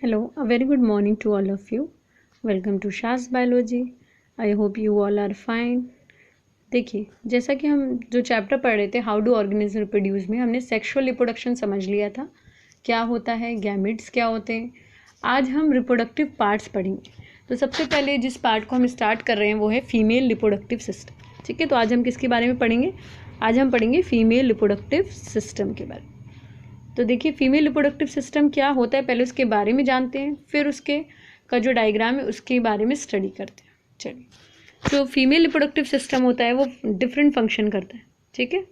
Hello, a very good morning to all of you. Welcome to Shas Biology. I hope you all are fine. देखिए, जैसा कि हम जो chapter पढ़ रहे थे हाउ डू ऑर्गेनिज्म रिप्रोड्यूस में हमने सेक्सुअल रिप्रोडक्शन समझ लिया था, क्या होता है, गैमेट्स क्या होते हैं। आज हम रिप्रोडक्टिव पार्ट्स पढ़ेंगे। तो सबसे पहले जिस पार्ट को हम स्टार्ट कर रहे हैं वो है फीमेल रिप्रोडक्टिव सिस्टम। ठीक है, तो आज हम किसके बारे में पढ़ेंगे? आज हम पढ़ेंगे फीमेल रिप्रोडक्टिव सिस्टम के बारे में। तो देखिए, फीमेल रिप्रोडक्टिव सिस्टम क्या होता है पहले उसके बारे में जानते हैं, फिर उसके का जो डायग्राम है उसके बारे में स्टडी करते हैं। चलिए, जो फीमेल रिप्रोडक्टिव सिस्टम होता है वो डिफरेंट फंक्शन करता है। ठीक है,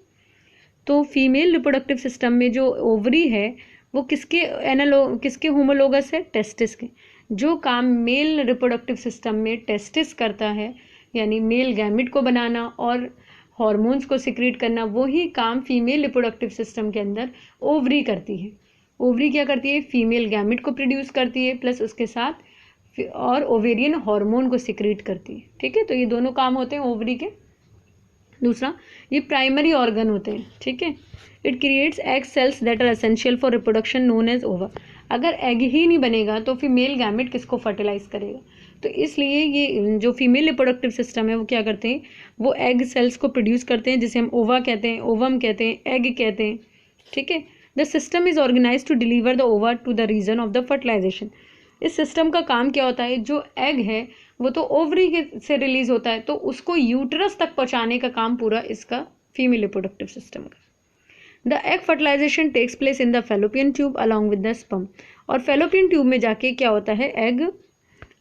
तो फीमेल रिप्रोडक्टिव सिस्टम में जो ओवरी है वो किसके होमोलोगस है? टेस्टिस के। जो काम मेल रिप्रोडक्टिव सिस्टम में टेस्टिस करता है, यानी मेल गैमेट को बनाना और हॉर्मोन्स को सिक्रीट करना, वही काम फीमेल रिप्रोडक्टिव सिस्टम के अंदर ओवरी करती है। ओवरी क्या करती है? फीमेल गैमेट को प्रोड्यूस करती है, प्लस उसके साथ और ओवेरियन हार्मोन को सिक्रीट करती है। ठीक है, तो ये दोनों काम होते हैं ओवरी के। दूसरा, ये प्राइमरी ऑर्गन होते हैं। ठीक है, it creates egg cells that are essential for reproduction known as ova. अगर एग ही नहीं बनेगा तो फिर मेल गैमेट किसको फर्टिलाइज करेगा? तो इसलिए ये जो फीमेल रिप्रोडक्टिव सिस्टम है वो क्या करते हैं? वो एग सेल्स को प्रोड्यूस करते हैं, जिसे हम ओवा कहते हैं, ओवम कहते हैं, एग कहते हैं। ठीक है, the system is organise to deliver the ova to the region of the fertilisation. इस सिस्टम का काम क्या होता है? जो एग है वो तो ओवरी से रिलीज होता है, तो उसको यूट्रस तक पहुंचाने का काम पूरा इसका फीमेल रिप्रोडक्टिव सिस्टम का। The egg fertilization takes place in the fallopian tube along with the sperm. और फेलोपियन ट्यूब में जाके क्या होता है? एग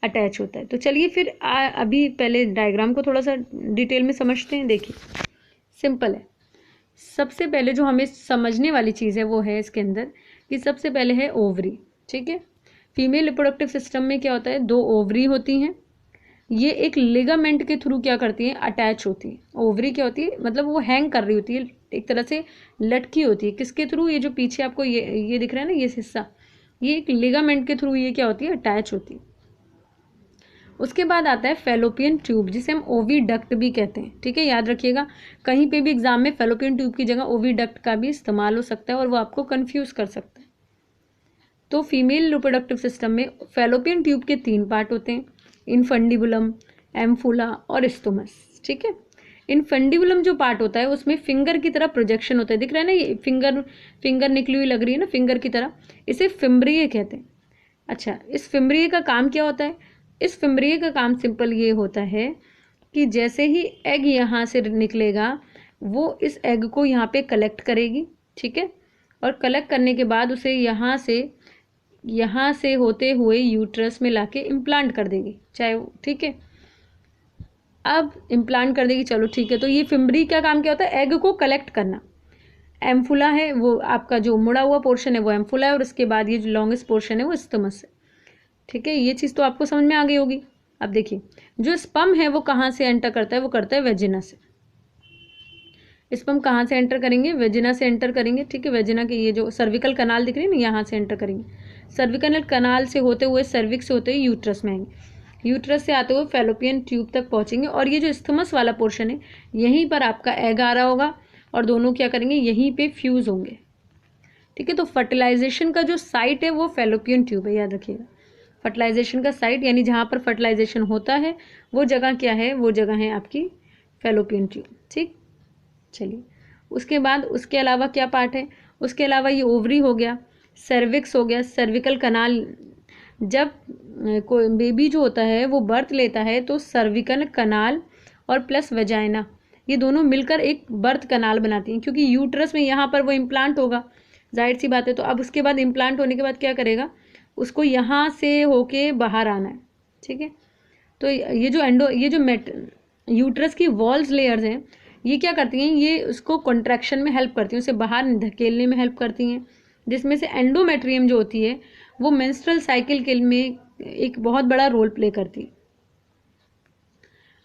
अटैच होता है। तो चलिए फिर अभी पहले डायग्राम को थोड़ा सा डिटेल में समझते हैं। देखिए, सिंपल है। सबसे पहले जो हमें समझने वाली चीज़ है वो है इसके अंदर कि सबसे पहले है ओवरी। ठीक है, फीमेल रिप्रोडक्टिव सिस्टम में क्या होता है? दो ओवरी होती हैं। ये एक लिगामेंट के थ्रू क्या करती हैं? अटैच होती है। ओवरी क्या होती है? मतलब वो हैंग कर रही होती है, एक तरह से लटकी होती है। किसके थ्रू? ये जो पीछे आपको ये दिख रहा है ना, ये हिस्सा, ये एक लिगामेंट के थ्रू ये क्या होती है? अटैच होती है। उसके बाद आता है फेलोपियन ट्यूब, जिसे हम ओविडक्ट भी कहते हैं। ठीक है, याद रखिएगा, कहीं पे भी एग्जाम में फेलोपियन ट्यूब की जगह ओविडक्ट का भी इस्तेमाल हो सकता है और वो आपको कंफ्यूज कर सकता है। तो फीमेल रिप्रोडक्टिव सिस्टम में फेलोपियन ट्यूब के 3 पार्ट होते हैं, इनफंडिबुलम, एम्फुला और स्टोमस। ठीक है, इनफंडिबुलम जो पार्ट होता है उसमें फिंगर की तरह प्रोजेक्शन होता है। दिख रहा है ना, ये फिंगर निकली हुई लग रही है ना, फिंगर की तरह। इसे फिम्ब्रिय कहते हैं। अच्छा, इस फिम्ब्रिय का काम क्या होता है? इस फिम्ब्रिय का काम सिंपल ये होता है कि जैसे ही एग यहाँ से निकलेगा वो इस एग को यहाँ पे कलेक्ट करेगी। ठीक है, और कलेक्ट करने के बाद उसे यहाँ से होते हुए यूट्रस में लाके इम्प्लांट कर देगी, चाहे। ठीक है, अब इम्प्लांट कर देगी, चलो ठीक है। तो ये फिम्ब्री का काम क्या होता है? एग को कलेक्ट करना। एम्फुला है, वो आपका जो मुड़ा हुआ पोर्शन है वो एम्फुला है, और उसके बाद ये जो लॉन्गेस्ट पोर्शन है वो स्टमस है। ठीक है, ये चीज़ तो आपको समझ में आ गई होगी। अब देखिए, जो स्पर्म है वो कहाँ से एंटर करता है? वो करता है वेजिना से। स्पर्म कहाँ से एंटर करेंगे? वेजिना से एंटर करेंगे। ठीक है, वेजिना के ये जो सर्विकल कनाल दिख रही है ना, यहाँ से एंटर करेंगे। सर्विकल कनाल से होते हुए, सर्विक्स से होते हुए यूट्रस में आएंगे। यूट्रस से आते हुए फेलोपियन ट्यूब तक पहुँचेंगे, और ये जो स्टमस वाला पोर्शन है यहीं पर आपका एग आ रहा होगा, और दोनों क्या करेंगे? यहीं पे फ्यूज होंगे। ठीक है, तो फर्टिलाइजेशन का जो साइट है वो फेलोपियन ट्यूब है, याद रखिएगा। फर्टिलाइजेशन का साइट यानी जहाँ पर फर्टिलाइजेशन होता है वो जगह क्या है? वो जगह है आपकी फेलोपियन ट्यूब। ठीक, चलिए, उसके बाद उसके अलावा क्या पार्ट है? उसके अलावा ये ओवरी हो गया, सर्विक्स हो गया, सर्विकल कनाल। जब कोई बेबी जो होता है वो बर्थ लेता है तो सर्विकल कनाल और प्लस वेजाइना, ये दोनों मिलकर एक बर्थ कनाल बनाती हैं, क्योंकि यूट्रस में यहाँ पर वो इम्प्लांट होगा, जाहिर सी बात है। तो अब उसके बाद इम्प्लांट होने के बाद क्या करेगा? उसको यहाँ से होके बाहर आना है। ठीक है, तो ये जो यूट्रस की वॉल्स लेयर्स हैं, ये क्या करती हैं? ये उसको कॉन्ट्रैक्शन में हेल्प करती हैं, उसे बाहर धकेलने में हेल्प करती हैं, जिसमें से एंडोमेट्रियम जो होती है वो मेंस्ट्रुअल साइकिल के में एक बहुत बड़ा रोल प्ले करती है।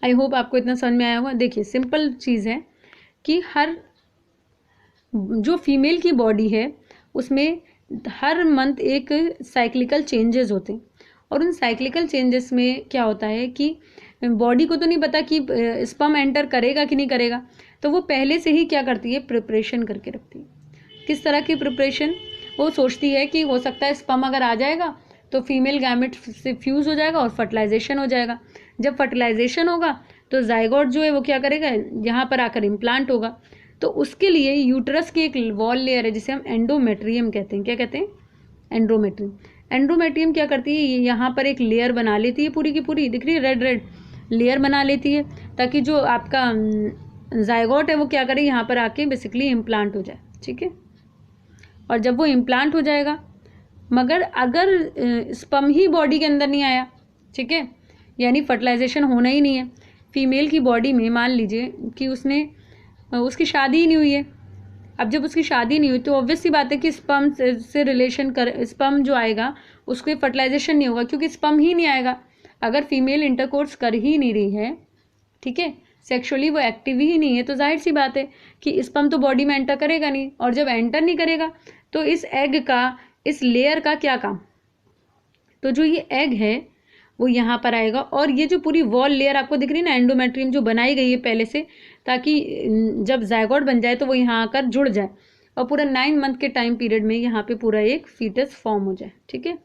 आई होप आपको इतना समझ में आया होगा। देखिए, सिंपल चीज़ है कि हर जो फीमेल की बॉडी है उसमें हर मंथ एक साइक्लिकल चेंजेस होते हैं, और उन साइक्लिकल चेंजेस में क्या होता है कि बॉडी को तो नहीं पता कि स्पर्म एंटर करेगा कि नहीं करेगा, तो वो पहले से ही क्या करती है? प्रिपरेशन करके रखती है। किस तरह की प्रिपरेशन? वो सोचती है कि हो सकता है स्पर्म अगर आ जाएगा तो फीमेल गैमेट से फ्यूज़ हो जाएगा और फर्टिलाइजेशन हो जाएगा। जब फर्टिलाइजेशन होगा तो जाइगोट जो है वो क्या करेगा, यहाँ पर आकर इम्प्लांट होगा। तो उसके लिए यूट्रस की एक वॉल लेयर है जिसे हम एंडोमेट्रियम कहते हैं। क्या कहते हैं? एंडोमेट्रियम। एंडोमेट्रियम क्या करती है, यहाँ पर एक लेयर बना लेती है, पूरी की पूरी दिख रही है, रेड रेड लेयर बना लेती है, ताकि जो आपका जाइगोट है वो क्या करे, यहाँ पर आके बेसिकली इम्प्लांट हो जाए। ठीक है, और जब वो इम्प्लांट हो जाएगा, मगर अगर स्पर्म ही बॉडी के अंदर नहीं आया, ठीक है, यानी फर्टिलाइजेशन होना ही नहीं है फीमेल की बॉडी में, मान लीजिए कि उसकी शादी ही नहीं हुई है। अब जब उसकी शादी नहीं हुई तो ऑब्वियस सी बात है कि स्पर्म से रिलेशन कर, स्पर्म जो आएगा उसको फर्टिलाइजेशन नहीं होगा, क्योंकि स्पर्म ही नहीं आएगा। अगर फीमेल इंटरकोर्स कर ही नहीं रही है, ठीक है, सेक्सुअली वो एक्टिव ही नहीं है, तो जाहिर सी बात है कि स्पर्म तो बॉडी में एंटर करेगा नहीं, और जब एंटर नहीं करेगा तो इस एग का, इस लेयर का क्या काम। तो जो ये एग है वो यहाँ पर आएगा, और ये जो पूरी वॉल लेयर आपको दिख रही है ना, एंडोमेट्रियम जो बनाई गई है पहले से, ताकि जब जाइगोट बन जाए तो वो यहाँ आकर जुड़ जाए, और पूरा 9 मंथ के टाइम पीरियड में यहाँ पे पूरा एक फीटस फॉर्म हो जाए। ठीक है,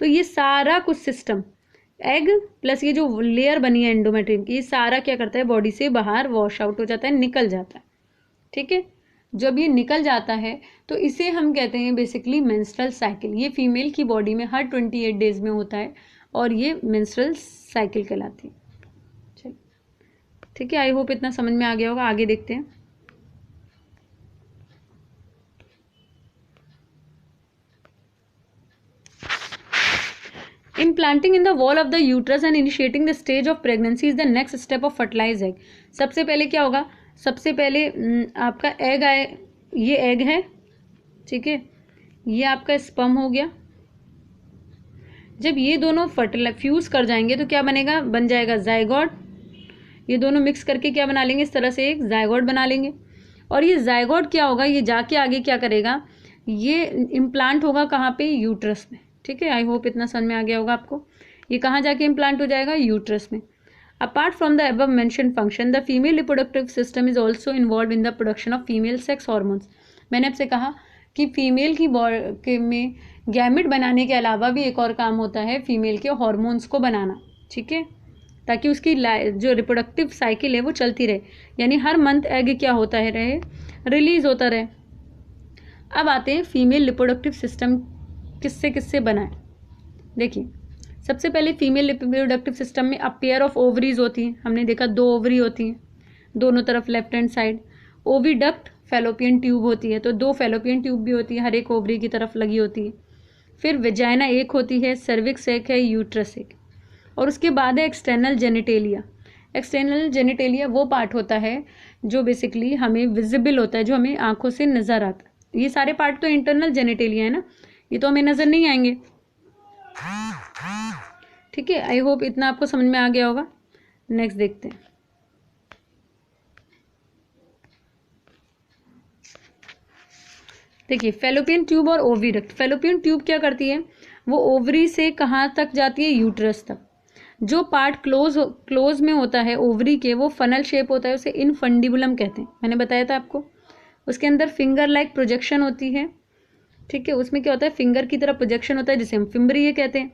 तो ये सारा कुछ सिस्टम, एग प्लस ये जो लेयर बनी है एंडोमेट्रियम की, ये सारा क्या करता है, बॉडी से बाहर वॉश आउट हो जाता है, निकल जाता है। ठीक है, जब ये निकल जाता है तो इसे हम कहते हैं बेसिकली मेंस्ट्रुअल साइकिल। ये फीमेल की बॉडी में हर 28 डेज में होता है, और ये मेंस्ट्रुअल साइकिल कहलाती है। चलिए, ठीक है, आई होप इतना समझ में आ गया होगा। आगे देखते हैं। Implanting in the wall of the uterus and initiating the stage of pregnancy is the next step of fertilized egg. सबसे पहले क्या होगा, सबसे पहले आपका एग आए, ये एग है, ठीक है, ये आपका स्पर्म हो गया। जब ये दोनों फ्यूज कर जाएंगे तो क्या बनेगा, बन जाएगा जाइगोट। ये दोनों मिक्स करके क्या बना लेंगे, इस तरह से एक जाइगोट बना लेंगे। और ये जाइगोट क्या होगा, ये जाके आगे क्या करेगा, ये इम्प्लांट होगा कहाँ पे, यूट्रस में। ठीक है, आई होप इतना समझ में आ गया होगा आपको। ये कहाँ जाके इम्प्लांट हो जाएगा, यूट्रस में। Apart from the above mention function, the female reproductive system is also involve in the production of female sex hormones. मैंने आपसे कहा कि फीमेल की में गैमेट बनाने के अलावा भी एक और काम होता है, फीमेल के हॉर्मोन्स को बनाना। ठीक है, ताकि उसकी जो रिप्रोडक्टिव साइकिल है वो चलती रहे, यानी हर मंथ एग क्या होता है रहे, रिलीज होता रहे। अब आते हैं फीमेल रिप्रोडक्टिव सिस्टम किससे किससे बना है। देखिए, सबसे पहले फीमेल रिप्रोडक्टिव सिस्टम में अ पेयर ऑफ ओवरीज होती हैं। हमने देखा 2 ओवरी होती हैं दोनों तरफ, left hand side. Oviduct, fallopian tube होती है, तो 2 फैलोपियन ट्यूब भी होती है, हर एक ओवरी की तरफ लगी होती है। फिर वेजाइना एक होती है, सर्विक्स एक है, यूट्रस एक, और उसके बाद है एक्सटर्नल जेनिटेलिया। एक्सटर्नल जेनिटेलिया वो पार्ट होता है जो बेसिकली हमें विजिबल होता है, जो हमें आंखों से नजर आता है। ये सारे पार्ट तो इंटरनल जेनिटेलिया है ना, ये तो हमें नजर नहीं आएंगे। ठीक है, आई होप इतना आपको समझ में आ गया होगा। नेक्स्ट देखते हैं। देखिए, फैलोपियन ट्यूब और ओविडक्ट। फैलोपियन ट्यूब क्या करती है, वो ओवरी से कहाँ तक जाती है, यूट्रस तक। जो पार्ट क्लोज में होता है ओवरी के, वो फनल शेप होता है, उसे इनफंडिबुलम कहते हैं। मैंने बताया था आपको। उसके अंदर फिंगर लाइक प्रोजेक्शन होती है। ठीक है, उसमें क्या होता है, फिंगर की तरह प्रोजेक्शन होता है, जिसे हम फिम्बरी कहते हैं।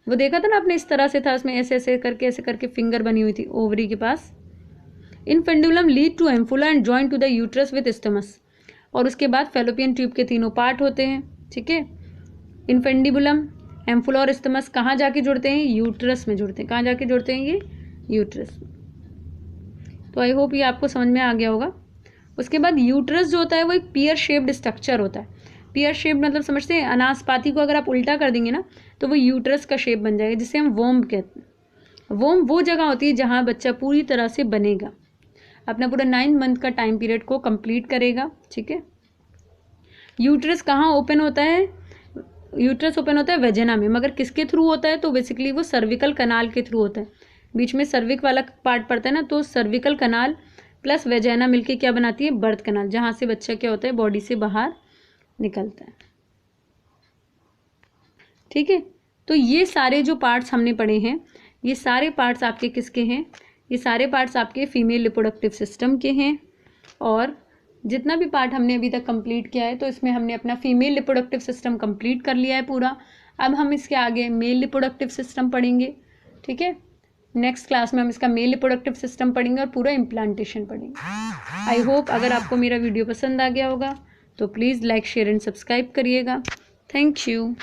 वो देखा था ना आपने, इस तरह से था, उसमें ऐसे ऐसे करके फिंगर बनी हुई थी ओवरी के पास। Infundibulum lead to ampulla and join to the uterus with isthmus. और उसके बाद फैलोपियन ट्यूब के 3 पार्ट होते हैं। ठीक है, इनफेंडिबुलम, एम्फुला और स्टमस कहाँ जाके जुड़ते हैं, यूट्रस में जुड़ते हैं। कहाँ जाके जुड़ते हैं, ये यूट्रस में। तो आई होप ये आपको समझ में आ गया होगा। उसके बाद यूट्रस जो होता है वो एक पियर शेप्ड स्ट्रक्चर होता है। पियर शेप मतलब समझते हैं, अनासपाती को अगर आप उल्टा कर देंगे ना तो वो यूट्रस का शेप बन जाएगा, जिसे हम वोम्ब कहते हैं। वोम्ब वो जगह होती है जहाँ बच्चा पूरी तरह से बनेगा, अपना पूरा 9 मंथ का टाइम पीरियड को कंप्लीट करेगा। ठीक है, यूट्रस कहाँ ओपन होता है, यूट्रस ओपन होता है वेजिना में, मगर किसके थ्रू होता है, तो बेसिकली वो सर्विकल कनाल के थ्रू होता है। बीच में सर्विक वाला पार्ट पड़ता है ना, तो सर्विकल कनाल प्लस वेजिना मिलके क्या बनाती है, बर्थ कनाल, जहाँ से बच्चा क्या होता है, बॉडी से बाहर निकलता है। ठीक है, तो ये सारे जो पार्ट्स हमने पढ़े हैं, ये सारे पार्ट्स आपके किसके हैं, ये सारे पार्ट्स आपके फीमेल रिप्रोडक्टिव सिस्टम के हैं। और जितना भी पार्ट हमने अभी तक कंप्लीट किया है, तो इसमें हमने अपना फीमेल रिप्रोडक्टिव सिस्टम कंप्लीट कर लिया है पूरा। अब हम इसके आगे मेल रिप्रोडक्टिव सिस्टम पढ़ेंगे, ठीक है। नेक्स्ट क्लास में हम इसका मेल रिप्रोडक्टिव सिस्टम पढ़ेंगे और पूरा इम्प्लांटेशन पढ़ेंगे। आई होप अगर आपको मेरा वीडियो पसंद आ गया होगा तो please like share and subscribe करिएगा। Thank you.